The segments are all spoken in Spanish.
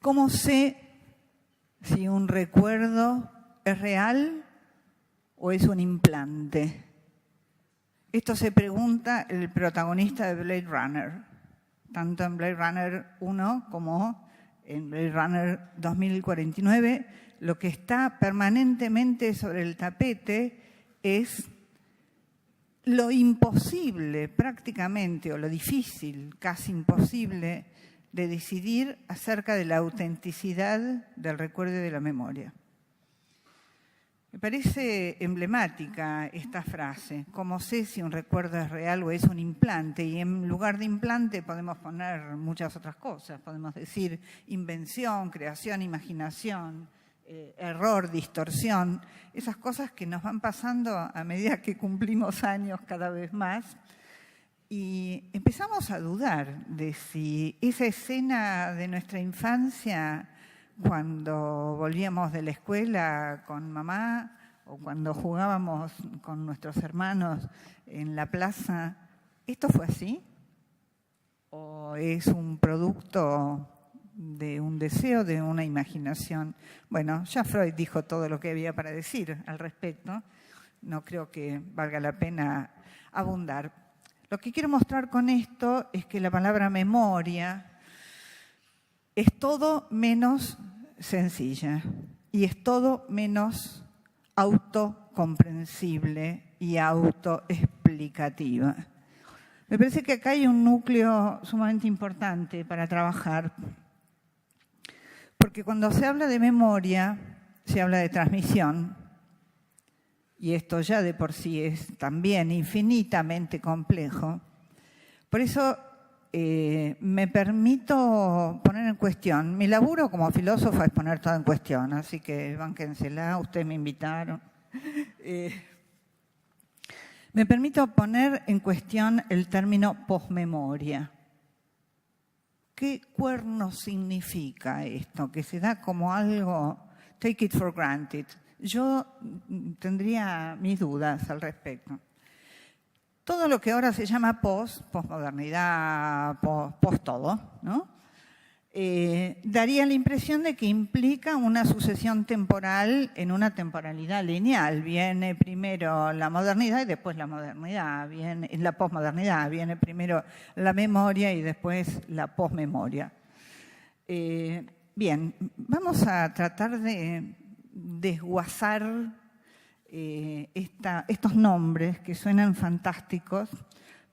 ¿Cómo sé si un recuerdo es real o es un implante? Esto se pregunta el protagonista de Blade Runner, tanto en Blade Runner 1 como en Blade Runner 2049. Lo que está permanentemente sobre el tapete es lo imposible prácticamente, o lo difícil, casi imposible, de decidir acerca de la autenticidad del recuerdo y de la memoria. Me parece emblemática esta frase, ¿cómo sé si un recuerdo es real o es un implante? Y en lugar de implante podemos poner muchas otras cosas, podemos decir invención, creación, imaginación, error, distorsión, esas cosas que nos van pasando a medida que cumplimos años cada vez más. Y empezamos a dudar de si esa escena de nuestra infancia, cuando volvíamos de la escuela con mamá o cuando jugábamos con nuestros hermanos en la plaza, ¿esto fue así? ¿O es un producto de un deseo, de una imaginación? Bueno, ya Freud dijo todo lo que había para decir al respecto. No creo que valga la pena abundar. Lo que quiero mostrar con esto es que la palabra memoria es todo menos sencilla y es todo menos autocomprensible y autoexplicativa. Me parece que acá hay un núcleo sumamente importante para trabajar, porque cuando se habla de memoria, se habla de transmisión, y esto ya de por sí es también infinitamente complejo. Por eso me permito poner en cuestión. Mi laburo como filósofa es poner todo en cuestión, así que bánquensela, ustedes me invitaron. Me permito poner en cuestión el término posmemoria. ¿Qué cuerno significa esto? Que se da como algo, take it for granted. Yo tendría mis dudas al respecto. Todo lo que ahora se llama postmodernidad, post todo, ¿no? Daría la impresión de que implica una sucesión temporal en una temporalidad lineal. Viene primero la modernidad y después la modernidad. Viene la posmodernidad, viene primero la memoria y después la posmemoria. Bien, vamos a tratar de desguazar estos nombres que suenan fantásticos,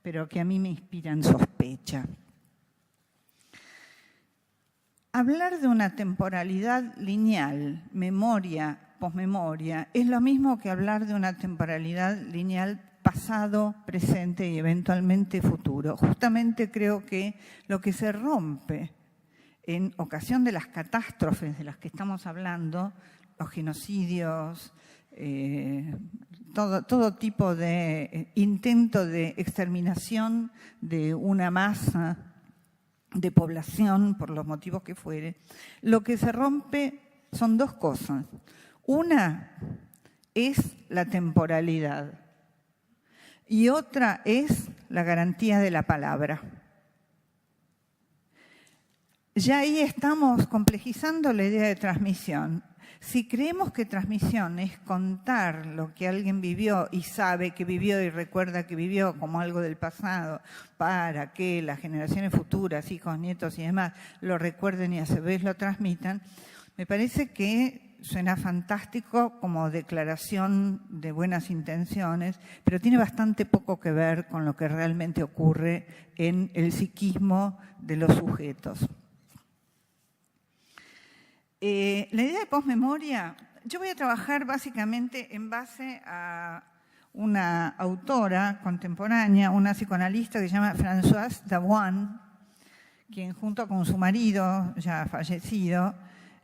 pero que a mí me inspiran sospecha. Hablar de una temporalidad lineal, memoria, posmemoria, es lo mismo que hablar de una temporalidad lineal pasado, presente y eventualmente futuro. Justamente creo que lo que se rompe en ocasión de las catástrofes de las que estamos hablando, los genocidios, todo tipo de intento de exterminación de una masa de población, por los motivos que fuere, lo que se rompe son dos cosas. Una es la temporalidad y otra es la garantía de la palabra. Ya ahí estamos complejizando la idea de transmisión. Si creemos que transmisión es contar lo que alguien vivió y sabe que vivió y recuerda que vivió como algo del pasado para que las generaciones futuras, hijos, nietos y demás, lo recuerden y a su vez lo transmitan, me parece que suena fantástico como declaración de buenas intenciones, pero tiene bastante poco que ver con lo que realmente ocurre en el psiquismo de los sujetos. La idea de posmemoria, yo voy a trabajar básicamente en base a una autora contemporánea, una psicoanalista que se llama Françoise Dawan, quien junto con su marido, ya fallecido,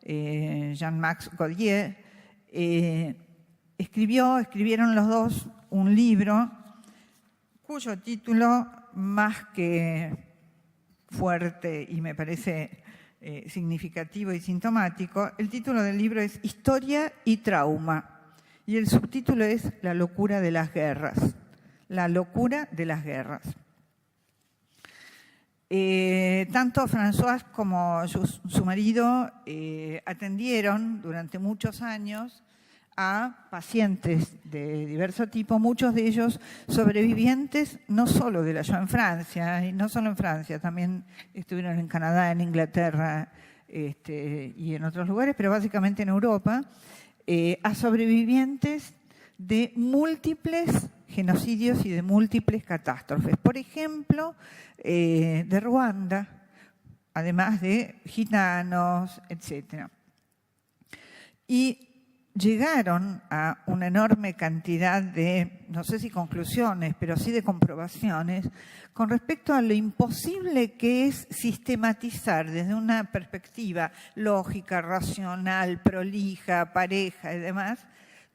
Jean-Max Godier, escribieron los dos un libro cuyo título, más que fuerte y me parece significativo y sintomático, el título del libro es Historia y Trauma y el subtítulo es La locura de las guerras. La locura de las guerras. Tanto François como su marido atendieron durante muchos años a pacientes de diverso tipo, muchos de ellos sobrevivientes no solo de la Shoah en Francia, y no solo en Francia, también estuvieron en Canadá, en Inglaterra y en otros lugares, pero básicamente en Europa, a sobrevivientes de múltiples genocidios y de múltiples catástrofes. Por ejemplo, de Ruanda, además de gitanos, etc. Y llegaron a una enorme cantidad de, no sé si conclusiones, pero sí de comprobaciones con respecto a lo imposible que es sistematizar desde una perspectiva lógica, racional, prolija, pareja y demás,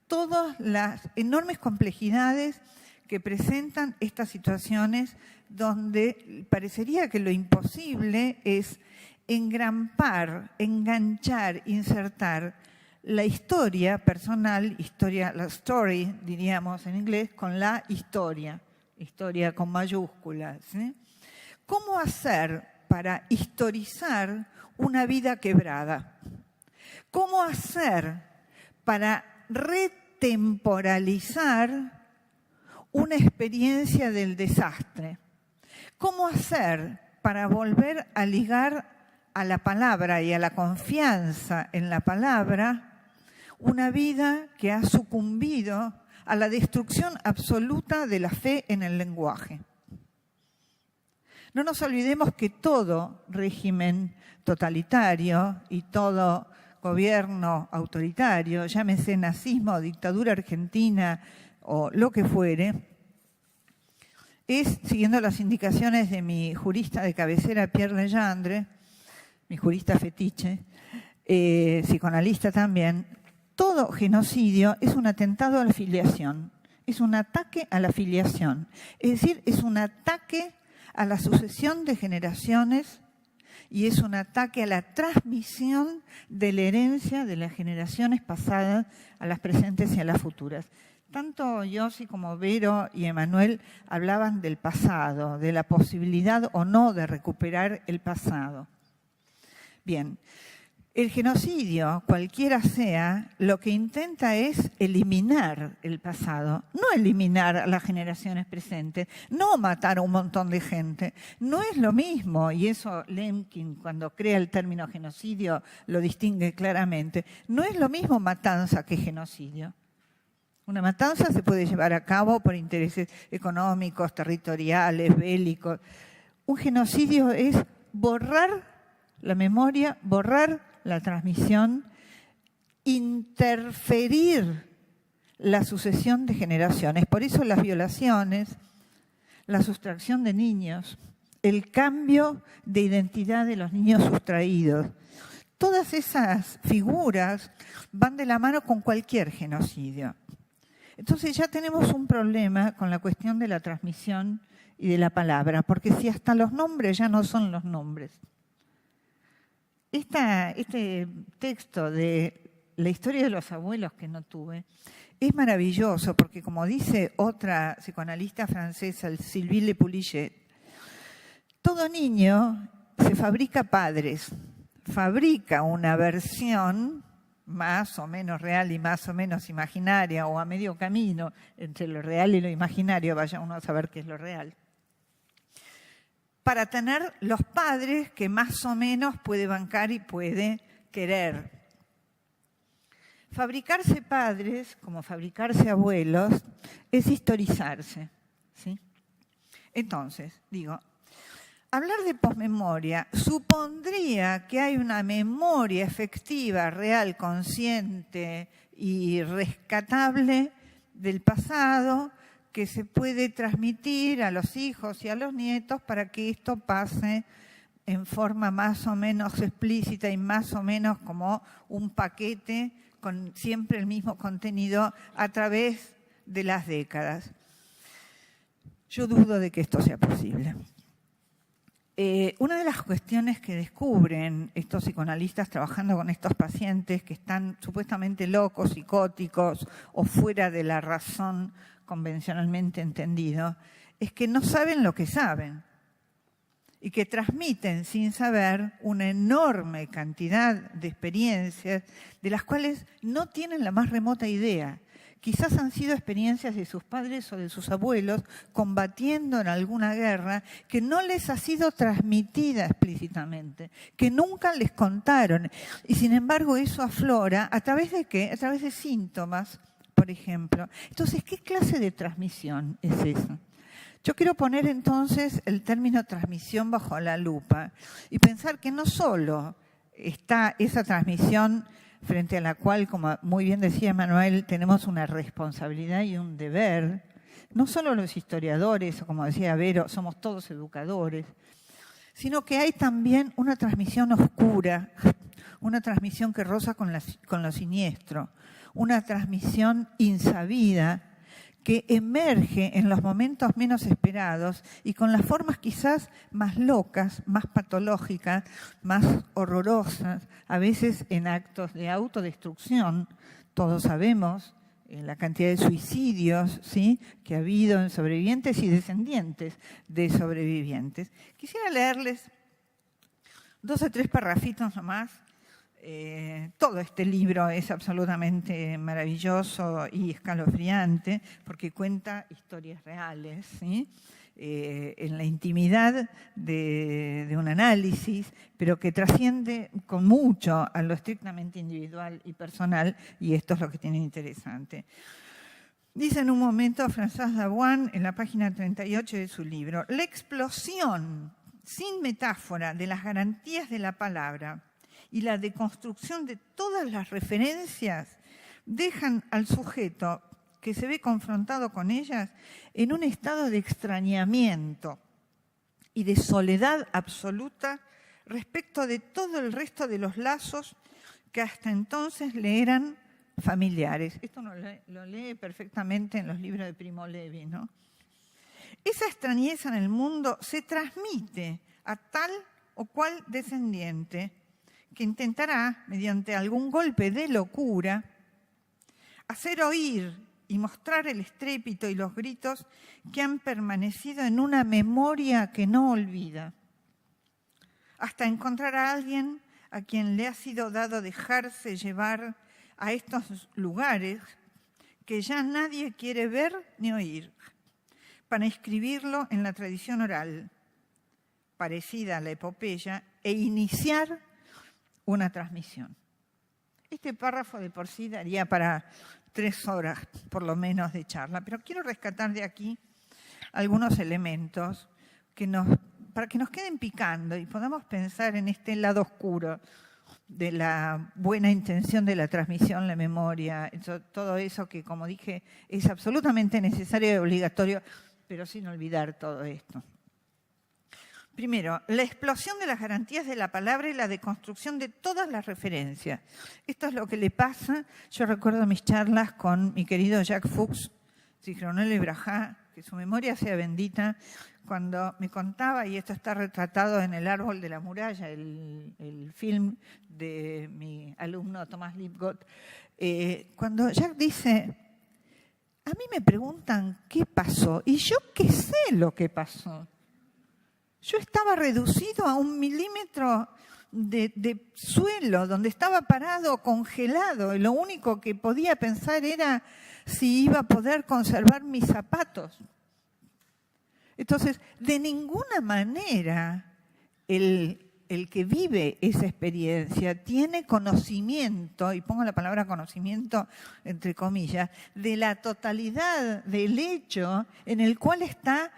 todas las enormes complejidades que presentan estas situaciones donde parecería que lo imposible es engrampar, enganchar, insertar la historia personal, la story, diríamos en inglés, con la historia con mayúsculas, ¿sí? ¿Cómo hacer para historizar una vida quebrada? ¿Cómo hacer para retemporalizar una experiencia del desastre? ¿Cómo hacer para volver a ligar a la palabra y a la confianza en la palabra una vida que ha sucumbido a la destrucción absoluta de la fe en el lenguaje? No nos olvidemos que todo régimen totalitario y todo gobierno autoritario, llámese nazismo, dictadura argentina o lo que fuere, es, siguiendo las indicaciones de mi jurista de cabecera, Pierre Legendre, mi jurista fetiche, psicoanalista también, todo genocidio es un atentado a la filiación, es un ataque a la filiación, es decir, es un ataque a la sucesión de generaciones y es un ataque a la transmisión de la herencia de las generaciones pasadas a las presentes y a las futuras. Tanto Yossi como Vero y Emanuel hablaban del pasado, de la posibilidad o no de recuperar el pasado. Bien, el genocidio, cualquiera sea, lo que intenta es eliminar el pasado, no eliminar a las generaciones presentes, no matar a un montón de gente. No es lo mismo, y eso Lemkin, cuando crea el término genocidio, lo distingue claramente. No es lo mismo matanza que genocidio. Una matanza se puede llevar a cabo por intereses económicos, territoriales, bélicos. Un genocidio es borrar la memoria, borrar la transmisión, interferir la sucesión de generaciones. Por eso las violaciones, la sustracción de niños, el cambio de identidad de los niños sustraídos, todas esas figuras van de la mano con cualquier genocidio. Entonces ya tenemos un problema con la cuestión de la transmisión y de la palabra, porque si hasta los nombres ya no son los nombres. Este texto de la historia de los abuelos que no tuve es maravilloso porque, como dice otra psicoanalista francesa, Sylvie Le Poulichet, todo niño se fabrica padres, fabrica una versión más o menos real y más o menos imaginaria, o a medio camino entre lo real y lo imaginario, vaya uno a saber qué es lo real, para tener los padres que más o menos puede bancar y puede querer. Fabricarse padres, como fabricarse abuelos, es historizarse, ¿sí? Entonces, digo, hablar de posmemoria supondría que hay una memoria efectiva, real, consciente y rescatable del pasado que se puede transmitir a los hijos y a los nietos para que esto pase en forma más o menos explícita y más o menos como un paquete con siempre el mismo contenido a través de las décadas. Yo dudo de que esto sea posible. Una de las cuestiones que descubren estos psicoanalistas trabajando con estos pacientes que están supuestamente locos, psicóticos o fuera de la razón convencionalmente entendido, es que no saben lo que saben. y que transmiten sin saber una enorme cantidad de experiencias de las cuales no tienen la más remota idea. Quizás han sido experiencias de sus padres o de sus abuelos combatiendo en alguna guerra que no les ha sido transmitida explícitamente, que nunca les contaron. Y sin embargo eso aflora ¿a través de qué? A través de síntomas, por ejemplo. Entonces, ¿qué clase de transmisión es esa? Yo quiero poner entonces el término transmisión bajo la lupa y pensar que no solo está esa transmisión frente a la cual, como muy bien decía Manuel, tenemos una responsabilidad y un deber, no solo los historiadores, o como decía Vero, somos todos educadores, sino que hay también una transmisión oscura, una transmisión que roza con lo siniestro, una transmisión insabida, que emerge en los momentos menos esperados y con las formas quizás más locas, más patológicas, más horrorosas, a veces en actos de autodestrucción. Todos sabemos la cantidad de suicidios, ¿sí?, que ha habido en sobrevivientes y descendientes de sobrevivientes. Quisiera leerles 2 o 3 parrafitos nomás. Todo este libro es absolutamente maravilloso y escalofriante porque cuenta historias reales, ¿sí? En la intimidad de un análisis, pero que trasciende con mucho a lo estrictamente individual y personal, y esto es lo que tiene interesante. Dice en un momento François Dabuan en la página 38 de su libro: la explosión sin metáfora de las garantías de la palabra y la deconstrucción de todas las referencias dejan al sujeto que se ve confrontado con ellas en un estado de extrañamiento y de soledad absoluta respecto de todo el resto de los lazos que hasta entonces le eran familiares. Esto lo lee perfectamente en los libros de Primo Levi, ¿no? Esa extrañeza en el mundo se transmite a tal o cual descendiente que intentará, mediante algún golpe de locura, hacer oír y mostrar el estrépito y los gritos que han permanecido en una memoria que no olvida, hasta encontrar a alguien a quien le ha sido dado dejarse llevar a estos lugares que ya nadie quiere ver ni oír, para escribirlo en la tradición oral, parecida a la epopeya, e iniciar una transmisión. Este párrafo de por sí daría para 3 horas, por lo menos, de charla, pero quiero rescatar de aquí algunos elementos para que nos queden picando y podamos pensar en este lado oscuro de la buena intención de la transmisión, la memoria, todo eso que, como dije, es absolutamente necesario y obligatorio, pero sin olvidar todo esto. Primero, la explosión de las garantías de la palabra y la deconstrucción de todas las referencias. Esto es lo que le pasa. Yo recuerdo mis charlas con mi querido Jacques Fuchs, Zichronel y Brajá, que su memoria sea bendita, cuando me contaba, y esto está retratado en El árbol de la muralla, el film de mi alumno Tomás Lipgott, cuando Jacques dice: a mí me preguntan qué pasó, y yo qué sé lo que pasó. Yo estaba reducido a 1 milímetro de suelo, donde estaba parado, congelado, y lo único que podía pensar era si iba a poder conservar mis zapatos. Entonces, de ninguna manera el que vive esa experiencia tiene conocimiento, y pongo la palabra conocimiento entre comillas, de la totalidad del hecho en el cual está,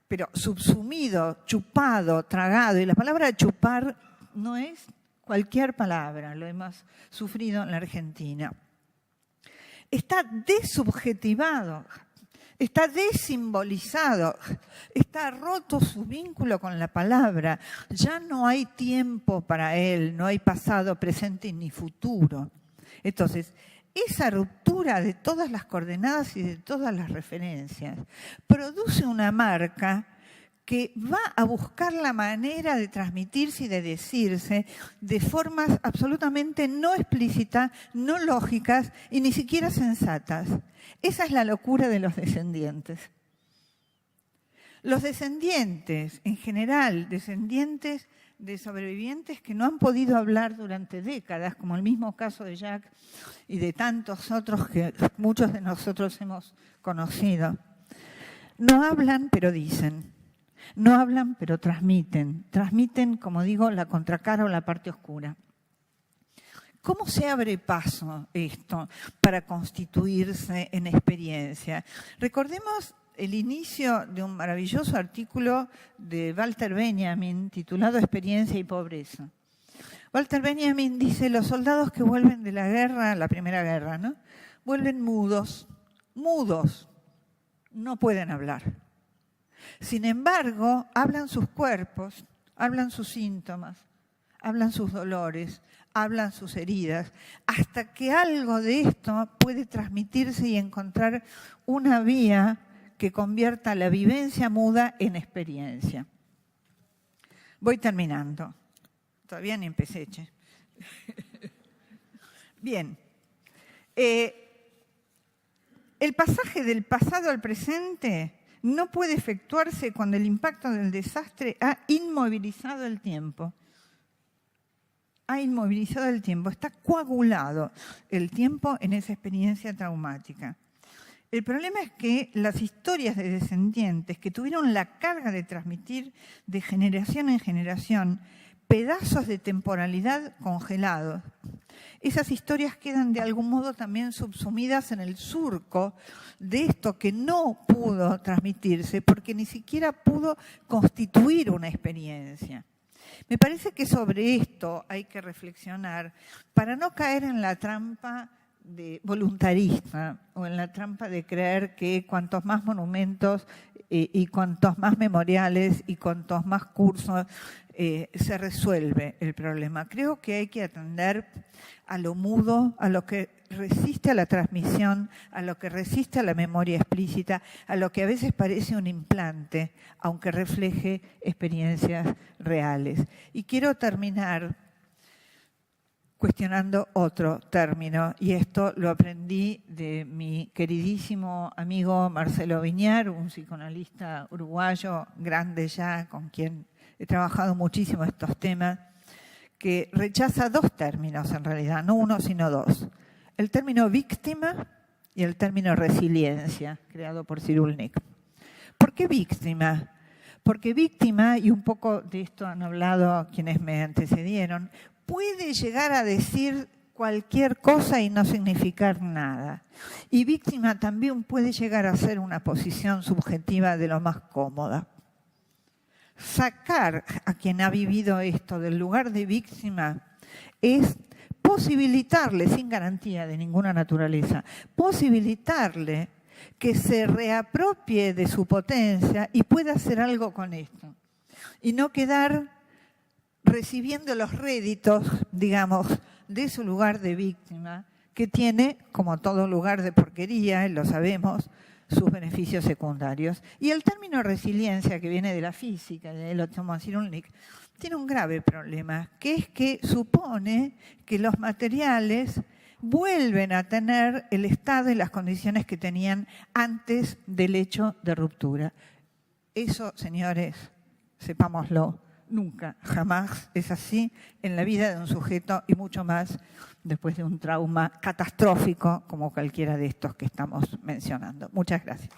pero subsumido, chupado, tragado. Y la palabra chupar no es cualquier palabra, lo hemos sufrido en la Argentina. Está desubjetivado, está desimbolizado, está roto su vínculo con la palabra. Ya no hay tiempo para él, no hay pasado, presente ni futuro. Entonces, esa ruptura de todas las coordenadas y de todas las referencias produce una marca que va a buscar la manera de transmitirse y de decirse de formas absolutamente no explícitas, no lógicas y ni siquiera sensatas. Esa es la locura de los descendientes. Los descendientes, en general, descendientes de sobrevivientes que no han podido hablar durante décadas, como el mismo caso de Jack y de tantos otros que muchos de nosotros hemos conocido. No hablan, pero dicen. No hablan, pero transmiten. Transmiten, como digo, la contracara o la parte oscura. ¿Cómo se abre paso esto para constituirse en experiencia? Recordemos el inicio de un maravilloso artículo de Walter Benjamin titulado Experiencia y Pobreza. Walter Benjamin dice, los soldados que vuelven de la guerra, la primera guerra, ¿no? Vuelven mudos, no pueden hablar. Sin embargo, hablan sus cuerpos, hablan sus síntomas, hablan sus dolores, hablan sus heridas, hasta que algo de esto puede transmitirse y encontrar una vía que convierta la vivencia muda en experiencia. Voy terminando. Todavía ni empecé, che. Bien. El pasaje del pasado al presente no puede efectuarse cuando el impacto del desastre ha inmovilizado el tiempo. Ha inmovilizado el tiempo, está coagulado el tiempo en esa experiencia traumática. El problema es que las historias de descendientes que tuvieron la carga de transmitir de generación en generación pedazos de temporalidad congelados, esas historias quedan de algún modo también subsumidas en el surco de esto que no pudo transmitirse porque ni siquiera pudo constituir una experiencia. Me parece que sobre esto hay que reflexionar para no caer en la trampa de voluntarista o en la trampa de creer que cuantos más monumentos y cuantos más memoriales y cuantos más cursos se resuelve el problema. Creo que hay que atender a lo mudo, a lo que resiste a la transmisión, a lo que resiste a la memoria explícita, a lo que a veces parece un implante, aunque refleje experiencias reales. Y quiero terminar cuestionando otro término, y esto lo aprendí de mi queridísimo amigo Marcelo Viñar, un psicoanalista uruguayo grande ya, con quien he trabajado muchísimo estos temas, que rechaza dos términos en realidad, no uno sino dos. El término víctima y el término resiliencia, creado por Cyrulnik. ¿Por qué víctima? Porque víctima, y un poco de esto han hablado quienes me antecedieron, puede llegar a decir cualquier cosa y no significar nada. Y víctima también puede llegar a ser una posición subjetiva de lo más cómoda. Sacar a quien ha vivido esto del lugar de víctima es posibilitarle, sin garantía de ninguna naturaleza, posibilitarle que se reapropie de su potencia y pueda hacer algo con esto. Y no quedar recibiendo los réditos, digamos, de su lugar de víctima, que tiene, como todo lugar de porquería, lo sabemos, sus beneficios secundarios. Y el término resiliencia, que viene de la física, de lo toma Cyrulnik, tiene un grave problema, que es que supone que los materiales vuelven a tener el estado y las condiciones que tenían antes del hecho de ruptura. Eso, señores, sepámoslo, nunca, jamás es así en la vida de un sujeto y mucho más después de un trauma catastrófico como cualquiera de estos que estamos mencionando. Muchas gracias.